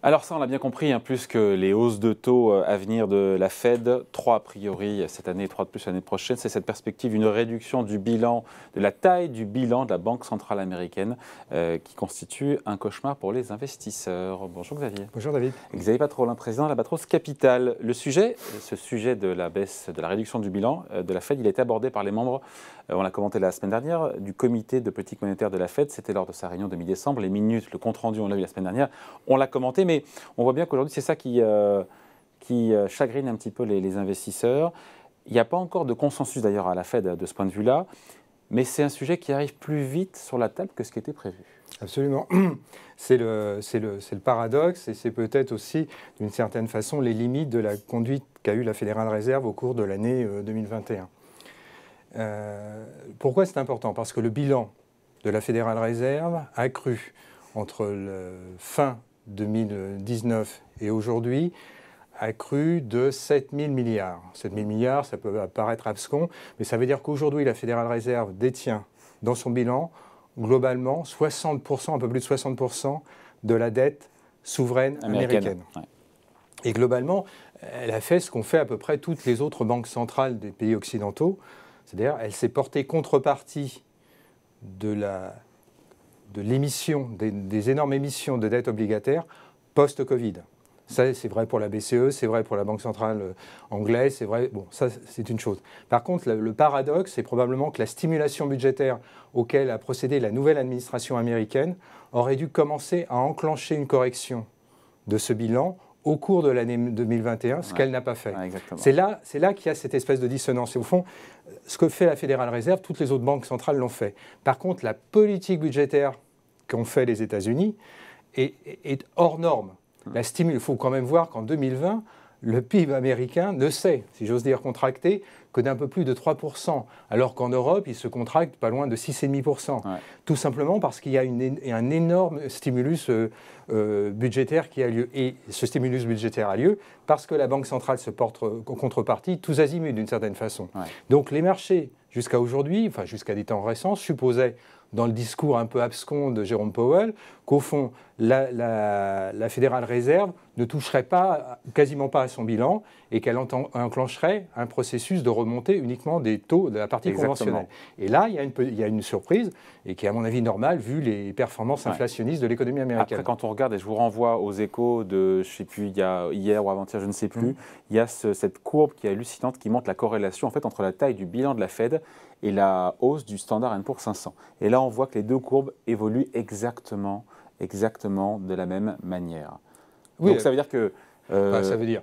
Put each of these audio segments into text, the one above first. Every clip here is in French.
Alors ça, on l'a bien compris, plus que les hausses de taux à venir de la Fed, 3 a priori cette année, 3 de plus l'année prochaine, c'est cette perspective d'une réduction du bilan, de la taille du bilan de la Banque centrale américaine qui constitue un cauchemar pour les investisseurs. Bonjour Xavier. Bonjour David. Xavier Patrolin, président de la Batros Capital. Ce sujet de la baisse, de la réduction du bilan de la Fed, il a été abordé par les membres, on l'a commenté la semaine dernière, du comité de politique monétaire de la Fed. C'était lors de sa réunion de mi-décembre. Les minutes, le compte-rendu, on l'a vu la semaine dernière, on l'a commenté, mais on voit bien qu'aujourd'hui, c'est ça qui chagrine un petit peu les investisseurs. Il n'y a pas encore de consensus d'ailleurs à la Fed de ce point de vue-là, mais c'est un sujet qui arrive plus vite sur la table que ce qui était prévu. Absolument. C'est le paradoxe et c'est peut-être aussi, d'une certaine façon, les limites de la conduite qu'a eue la Fédérale Réserve au cours de l'année 2021. Pourquoi c'est important? Parce que le bilan de la Fédérale Réserve a cru entre fin 2019 et aujourd'hui, a cru de 7 000 milliards. 7 000 milliards, ça peut paraître abscon, mais ça veut dire qu'aujourd'hui, la Fédérale Réserve détient dans son bilan, globalement, 60%, un peu plus de 60% de la dette souveraine américaine. Ouais. Et globalement, elle a fait ce qu'ont fait à peu près toutes les autres banques centrales des pays occidentaux, c'est-à-dire elle s'est portée contrepartie de l'émission, des énormes émissions de dettes obligataires post-Covid. Ça, c'est vrai pour la BCE, c'est vrai pour la Banque centrale anglaise, c'est vrai, bon, ça, c'est une chose. Par contre, le paradoxe, c'est probablement que la stimulation budgétaire auquel a procédé la nouvelle administration américaine aurait dû commencer à enclencher une correction de ce bilan au cours de l'année 2021, ce qu'elle n'a pas fait. Ouais, c'est là qu'il y a cette espèce de dissonance. Et au fond, ce que fait la Fédérale Réserve, toutes les autres banques centrales l'ont fait. Par contre, la politique budgétaire qu'ont fait les États-Unis est hors norme. Il faut quand même voir qu'en 2020, le PIB américain ne s'est, si j'ose dire, contracté que d'un peu plus de 3%, alors qu'en Europe, il se contracte pas loin de 6,5%. Ouais. Tout simplement parce qu'il y a un énorme stimulus budgétaire qui a lieu. Et ce stimulus budgétaire a lieu parce que la Banque centrale se porte en contrepartie tous azimuts d'une certaine façon. Ouais. Donc les marchés, jusqu'à aujourd'hui, enfin jusqu'à des temps récents, supposaient, dans le discours un peu abscon de Jérôme Powell, qu'au fond, la Fédérale Réserve ne toucherait quasiment pas à son bilan et qu'elle enclencherait un processus de remontée uniquement des taux de la partie conventionnelle. Et là, il y a une surprise, et qui est à mon avis normale, vu les performances inflationnistes de l'économie américaine. Après, quand on regarde, et je vous renvoie aux échos de, je ne sais plus, il y a hier ou avant-hier, je ne sais plus, il y a cette courbe qui est hallucinante, qui montre la corrélation en fait, entre la taille du bilan de la Fed et la hausse du Standard & Poor's 500. Et là, on voit que les deux courbes évoluent exactement de la même manière. Oui, donc ça veut dire que... ça veut dire,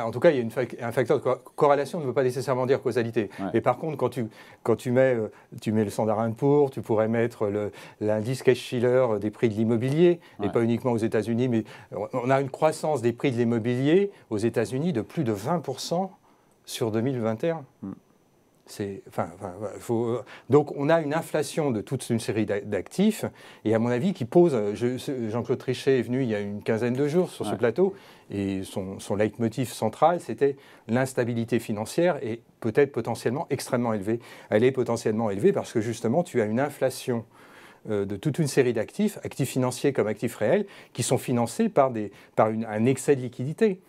en tout cas, il y a un facteur de corrélation ne veut pas nécessairement dire causalité. Ouais. Mais par contre, quand tu mets le Standard & Poor's, tu pourrais mettre l'indice Case-Shiller des prix de l'immobilier, et pas uniquement aux États-Unis, mais on a une croissance des prix de l'immobilier aux États-Unis de plus de 20% sur 2021. Donc on a une inflation de toute une série d'actifs et à mon avis qui pose, Jean-Claude Trichet est venu il y a une quinzaine de jours sur ce plateau et son leitmotiv central c'était l'instabilité financière est peut-être potentiellement extrêmement élevée. Elle est potentiellement élevée parce que justement tu as une inflation de toute une série d'actifs, actifs financiers comme actifs réels, qui sont financés par un excès de liquidité.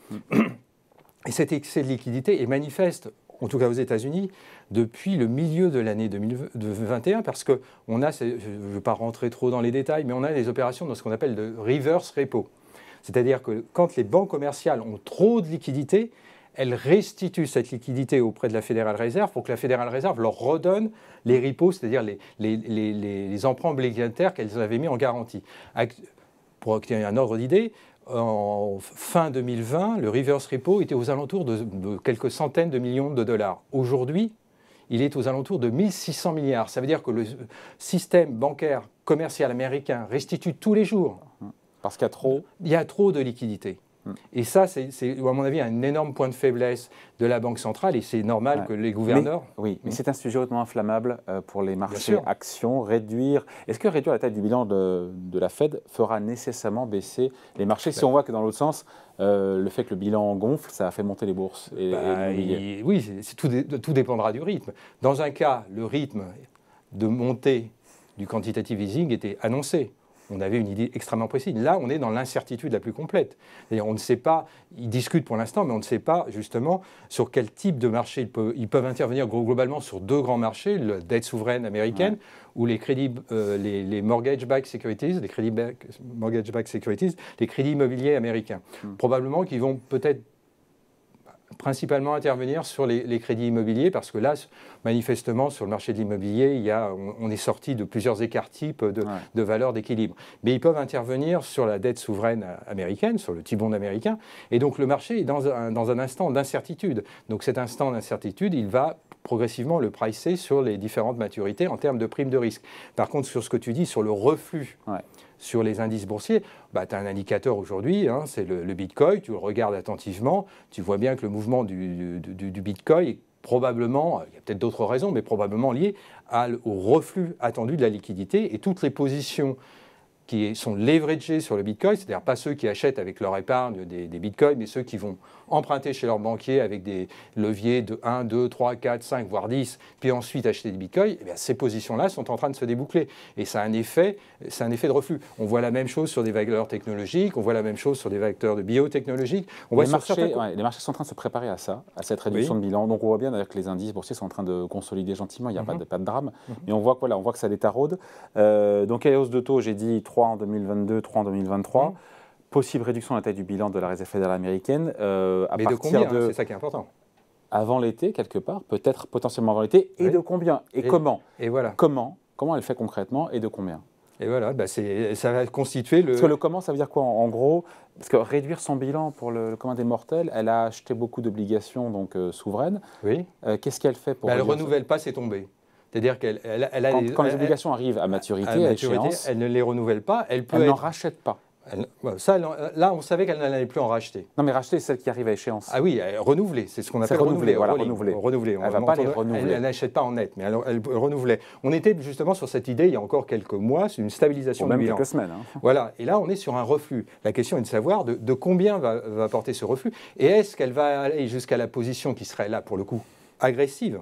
Et cet excès de liquidité est manifeste, en tout cas aux États-Unis, depuis le milieu de l'année 2021, parce qu'on a, je ne veux pas rentrer trop dans les détails, mais on a des opérations dans ce qu'on appelle de reverse repo. C'est-à-dire que quand les banques commerciales ont trop de liquidités, elles restituent cette liquidité auprès de la Fédérale Réserve pour que la Fédérale Réserve leur redonne les repos, c'est-à-dire les emprunts obligataires qu'elles avaient mis en garantie. Pour obtenir un ordre d'idée, en fin 2020, le reverse repo était aux alentours de quelques centaines de millions de dollars. Aujourd'hui, il est aux alentours de 1600 milliards. Ça veut dire que le système bancaire commercial américain restitue tous les jours. Parce qu'il y a trop. Il y a trop de liquidités. Et ça, c'est à mon avis un énorme point de faiblesse de la Banque centrale et c'est normal que les gouverneurs... Mais c'est un sujet hautement inflammable pour les marchés actions. Est-ce que réduire la taille du bilan de la Fed fera nécessairement baisser les marchés si on voit que dans l'autre sens, le fait que le bilan gonfle, ça a fait monter les bourses oui, tout dépendra du rythme. Dans un cas, le rythme de montée du quantitative easing était annoncé. on avait une idée extrêmement précise. Là, on est dans l'incertitude la plus complète. On ne sait pas, ils discutent pour l'instant, mais on ne sait pas justement sur quel type de marché ils peuvent intervenir globalement sur 2 grands marchés, la dette souveraine américaine ou les crédits, les mortgage-backed securities, les crédits mortgage-backed securities, les crédits immobiliers américains. Probablement qu'ils vont peut-être principalement intervenir sur les crédits immobiliers parce que là, manifestement, sur le marché de l'immobilier, on est sorti de plusieurs écarts types de valeurs d'équilibre. Mais ils peuvent intervenir sur la dette souveraine américaine, sur le T-bond américain. Et donc, le marché est dans un instant d'incertitude. Donc, cet instant d'incertitude, il va progressivement le pricer sur les différentes maturités en termes de prime de risque. Par contre, sur ce que tu dis, sur le reflux, sur les indices boursiers, tu as un indicateur aujourd'hui, c'est le Bitcoin, tu le regardes attentivement, tu vois bien que le mouvement du Bitcoin est probablement, il y a peut-être d'autres raisons, mais probablement lié au reflux attendu de la liquidité et toutes les positions qui sont leveragés sur le Bitcoin, c'est-à-dire pas ceux qui achètent avec leur épargne des Bitcoins, mais ceux qui vont emprunter chez leur banquier avec des leviers de 1, 2, 3, 4, 5, voire 10, puis ensuite acheter des Bitcoins, eh bien, ces positions-là sont en train de se déboucler. Et ça a un effet de reflux. On voit la même chose sur des valeurs technologiques, on voit la même chose sur des vecteurs de biotechnologiques. Les marchés sont en train de se préparer à ça, à cette réduction de bilan. Donc on voit bien que les indices boursiers sont en train de consolider gentiment, il n'y a pas de drame. Mais on voit que ça détaraude. Donc il y a les hausses de taux, j'ai dit 3 en 2022, 3 en 2023. Possible réduction de la taille du bilan de la Réserve fédérale américaine. Mais de combien c'est ça qui est important. Avant l'été, quelque part, peut-être potentiellement avant l'été, et de combien et comment. Et voilà. Comment elle fait concrètement et de combien. Et voilà, ça va constituer le... Parce que le comment, ça veut dire quoi en gros? Parce que réduire son bilan pour le commun des mortels, elle a acheté beaucoup d'obligations souveraines. Oui. Qu'est-ce qu'elle fait pour... elle ne renouvelle pas ses tombées. C'est-à-dire qu'elle quand les obligations arrivent à maturité, à échéance, elle ne les renouvelle pas. Elle n'en rachète pas. Là, on savait qu'elle n'allait plus en racheter. Non, mais racheter, c'est celle qui arrive à échéance. Ah oui, renouveler, c'est ce qu'on appelle renouveler. Voilà, renouveler. Elle ne va pas les renouveler. Elle n'achète pas en net, mais elle renouvelait. On était justement sur cette idée il y a encore quelques mois, c'est une stabilisation du bilan. Même quelques semaines. Voilà, et là, on est sur un reflux. La question est de savoir de combien va porter ce reflux, et est-ce qu'elle va aller jusqu'à la position qui serait là, pour le coup, agressive.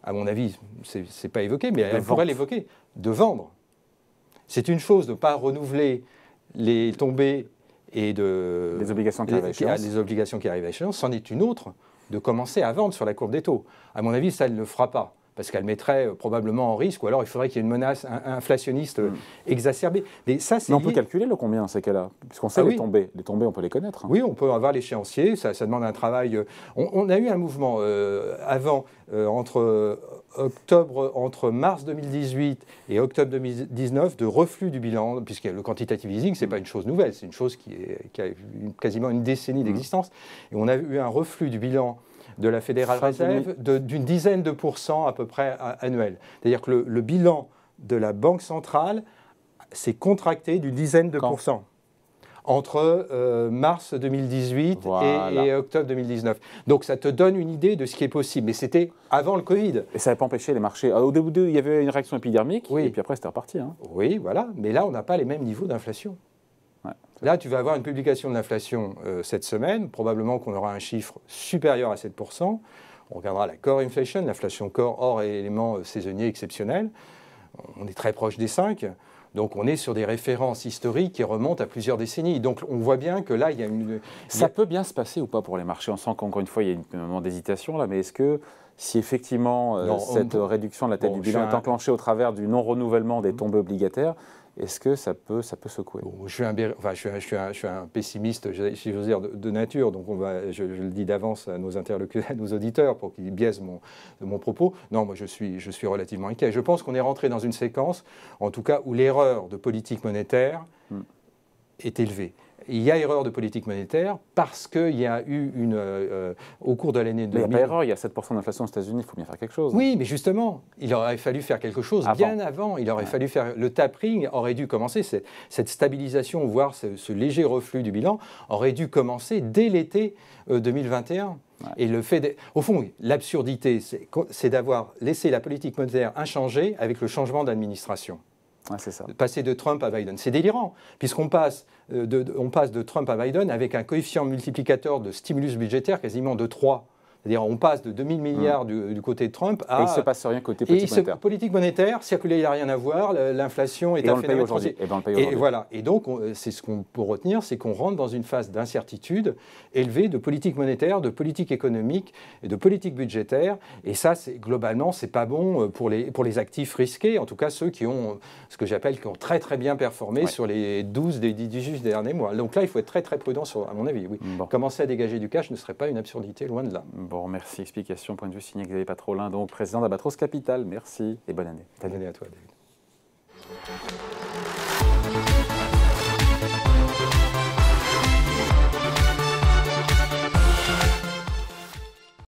À mon avis, c'est pas évoqué, mais elle pourrait l'évoquer, de vendre. C'est une chose de ne pas renouveler les tombées et les obligations qui arrivent à échéance, c'en est une autre de commencer à vendre sur la courbe des taux. À mon avis, ça, elle ne le fera pas, parce qu'elle mettrait probablement en risque, ou alors il faudrait qu'il y ait une menace inflationniste exacerbée. Mais ça, c'est on peut calculer le combien dans ces cas-là, puisqu'on sait les tombées. Les tombées, on peut les connaître. Oui, on peut avoir l'échéancier, ça demande un travail. On a eu un mouvement entre mars 2018 et octobre 2019 de reflux du bilan, puisque le quantitative easing, ce n'est pas une chose nouvelle, c'est une chose qui a quasiment une décennie d'existence. Et on a eu un reflux du bilan de la Fédérale Reserve d'une dizaine de % à peu près annuel. C'est-à-dire que le bilan de la Banque centrale s'est contracté d'une dizaine de % entre mars 2018 et octobre 2019. Donc ça te donne une idée de ce qui est possible. Mais c'était avant le Covid. Et ça n'avait pas empêché les marchés. Au début, il y avait une réaction épidermique, et puis après c'était reparti. Oui, voilà. Mais là, on n'a pas les mêmes niveaux d'inflation. Là, tu vas avoir une publication de l'inflation cette semaine. Probablement qu'on aura un chiffre supérieur à 7%. On regardera la core inflation, l'inflation core hors éléments saisonniers exceptionnels. On est très proche des 5. Donc on est sur des références historiques qui remontent à plusieurs décennies. Donc on voit bien que là, il y a une... Ça peut bien se passer ou pas pour les marchés? On sent qu'encore une fois, il y a un moment d'hésitation là, mais est-ce que si effectivement cette réduction de la taille du bilan est enclenchée au travers du non-renouvellement des tombées obligataires, est-ce que ça peut secouer? Je suis un pessimiste, si j'ose dire, de nature, donc je le dis d'avance à nos interlocuteurs, à nos auditeurs, pour qu'ils biaisent mon propos. Non, moi je suis relativement inquiet. Je pense qu'on est rentré dans une séquence, en tout cas, où l'erreur de politique monétaire est élevée. Il y a erreur de politique monétaire parce qu'il y a eu au cours de l'année 2000... Mais il n'y a pas erreur, il y a 7% d'inflation aux États-Unis, il faut bien faire quelque chose. Oui, mais justement, il aurait fallu faire quelque chose bien avant. Il aurait fallu faire... Le tapering aurait dû commencer, cette stabilisation, voire ce léger reflux du bilan, aurait dû commencer dès l'été 2021. Et le fait au fond, l'absurdité, c'est d'avoir laissé la politique monétaire inchangée avec le changement d'administration. C'est ça. Passer de Trump à Biden. C'est délirant, puisqu'on passe de Trump à Biden avec un coefficient multiplicateur de stimulus budgétaire quasiment de 3. C'est-à-dire on passe de 2000 milliards du côté de Trump à... Et il ne se passe rien côté politique monétaire. Politique monétaire, circuler, il n'y a rien à voir, l'inflation est un phénomène aujourd'hui. Et voilà. Et donc, c'est ce qu'on peut retenir, c'est qu'on rentre dans une phase d'incertitude élevée de politique monétaire, de politique économique et de politique budgétaire. Et ça, globalement, c'est pas bon pour les actifs risqués, en tout cas ceux qui ont, ce que j'appelle, qui ont très très bien performé sur les 12 des 18 derniers mois. Donc là, il faut être très très prudent, à mon avis. Oui. Bon. Commencer à dégager du cash ne serait pas une absurdité, loin de là. Bon, merci. Explication, point de vue signé Xavier Patrolin, donc président d'Albatros Capital. Merci et bonne année. Bonne année à toi, David.